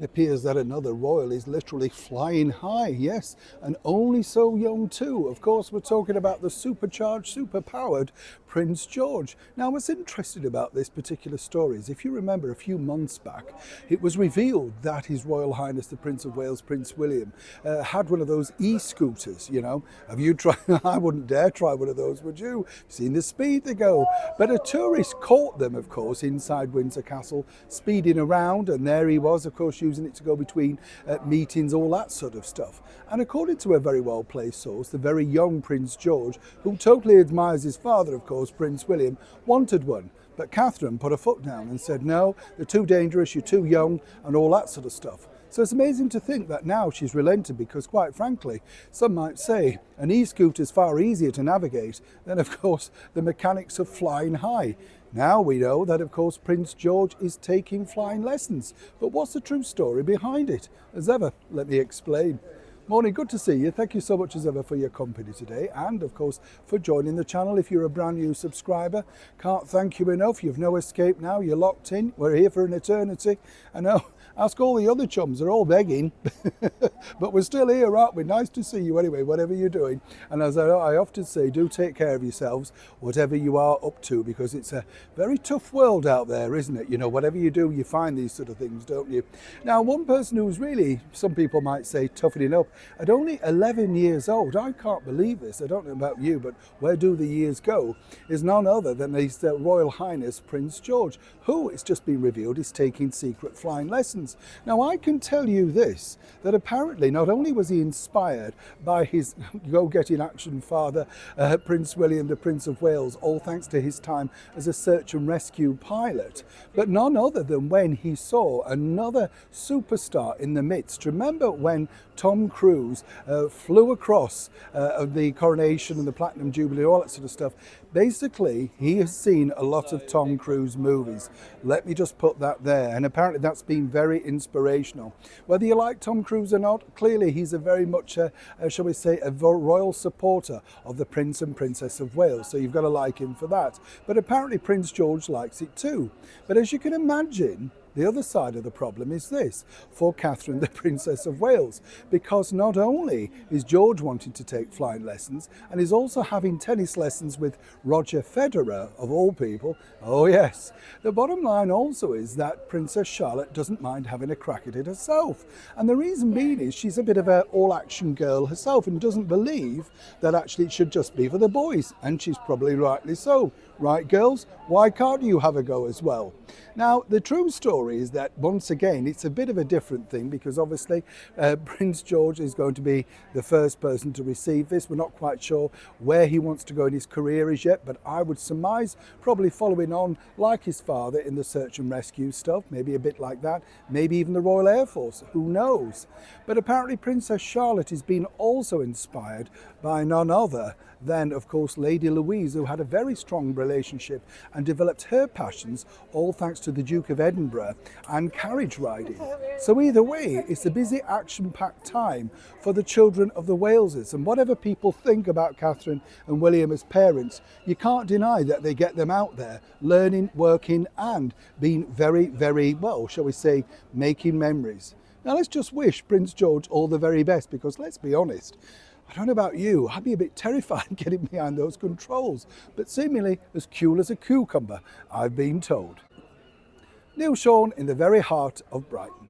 It appears that another royal is literally flying high, yes, and only so young too. Of course, we're talking about the supercharged, superpowered Prince George. Now, what's interesting about this particular story is, if you remember a few months back, it was revealed that His Royal Highness the Prince of Wales, Prince William, had one of those e-scooters, you know. Have you tried? I wouldn't dare try one of those, would you? Seen the speed they go. But a tourist caught them, of course, inside Windsor Castle, speeding around, and there he was, of course, using it to go between meetings, all that sort of stuff. And according to a very well-placed source, the very young Prince George, who totally admires his father, of course, Prince William, wanted one. But Catherine put her foot down and said, no, they're too dangerous, you're too young, and all that sort of stuff. So it's amazing to think that now she's relented, because quite frankly, some might say an e-scooter is far easier to navigate than, of course, the mechanics of flying high. Now we know that, of course, Prince George is taking flying lessons. But what's the true story behind it? As ever, let me explain. Morning, good to see you. Thank you so much as ever for your company today, and of course for joining the channel. If you're a brand new subscriber, can't thank you enough. You've no escape now, you're locked in. We're here for an eternity. I know, ask all the other chums, they're all begging, but we're still here, aren't we? Nice to see you anyway, whatever you're doing. And as I often say, do take care of yourselves, whatever you are up to, because it's a very tough world out there, isn't it? You know, whatever you do, you find these sort of things, don't you? Now, one person who's really, some people might say, toughening up, at only 11 years old, I can't believe this, I don't know about you, but where do the years go, is none other than His Royal Highness Prince George, who, it's just been revealed, is taking secret flying lessons. Now, I can tell you this, that apparently not only was he inspired by his go-getting action father, Prince William, the Prince of Wales, all thanks to his time as a search and rescue pilot, but none other than when he saw another superstar in the midst. Remember when Tom Cruise flew across the coronation and the Platinum Jubilee, all that sort of stuff. Basically, he has seen a lot of Tom Cruise movies. Let me just put that there. And apparently that's been very inspirational. Whether you like Tom Cruise or not, clearly he's a very much, shall we say, a royal supporter of the Prince and Princess of Wales. So you've got to like him for that. But apparently Prince George likes it too. But as you can imagine, the other side of the problem is this for Catherine, the Princess of Wales, because not only is George wanting to take flying lessons, and is also having tennis lessons with Roger Federer, of all people. Oh yes. The bottom line also is that Princess Charlotte doesn't mind having a crack at it herself. And the reason being is she's a bit of an all-action girl herself and doesn't believe that actually it should just be for the boys. And she's probably rightly so. Right, girls? Why can't you have a go as well? Now, the true story is that, once again, it's a bit of a different thing, because obviously Prince George is going to be the first person to receive this. We're not quite sure where he wants to go in his career as yet, but I would surmise probably following on like his father in the search and rescue stuff, maybe a bit like that, maybe even the Royal Air Force, who knows? But apparently Princess Charlotte is being also inspired by none other than, of course, Lady Louise, who had a very strong relationship and developed her passions all thanks to the Duke of Edinburgh and carriage riding. So either way, it's a busy, action-packed time for the children of the Waleses. And whatever people think about Catherine and William as parents, you can't deny that they get them out there learning, working, and being very, very, well, shall we say, making memories. Now, let's just wish Prince George all the very best, because let's be honest, I don't know about you, I'd be a bit terrified getting behind those controls, but seemingly as cool as a cucumber, I've been told. Neil Sean in the very heart of Brighton.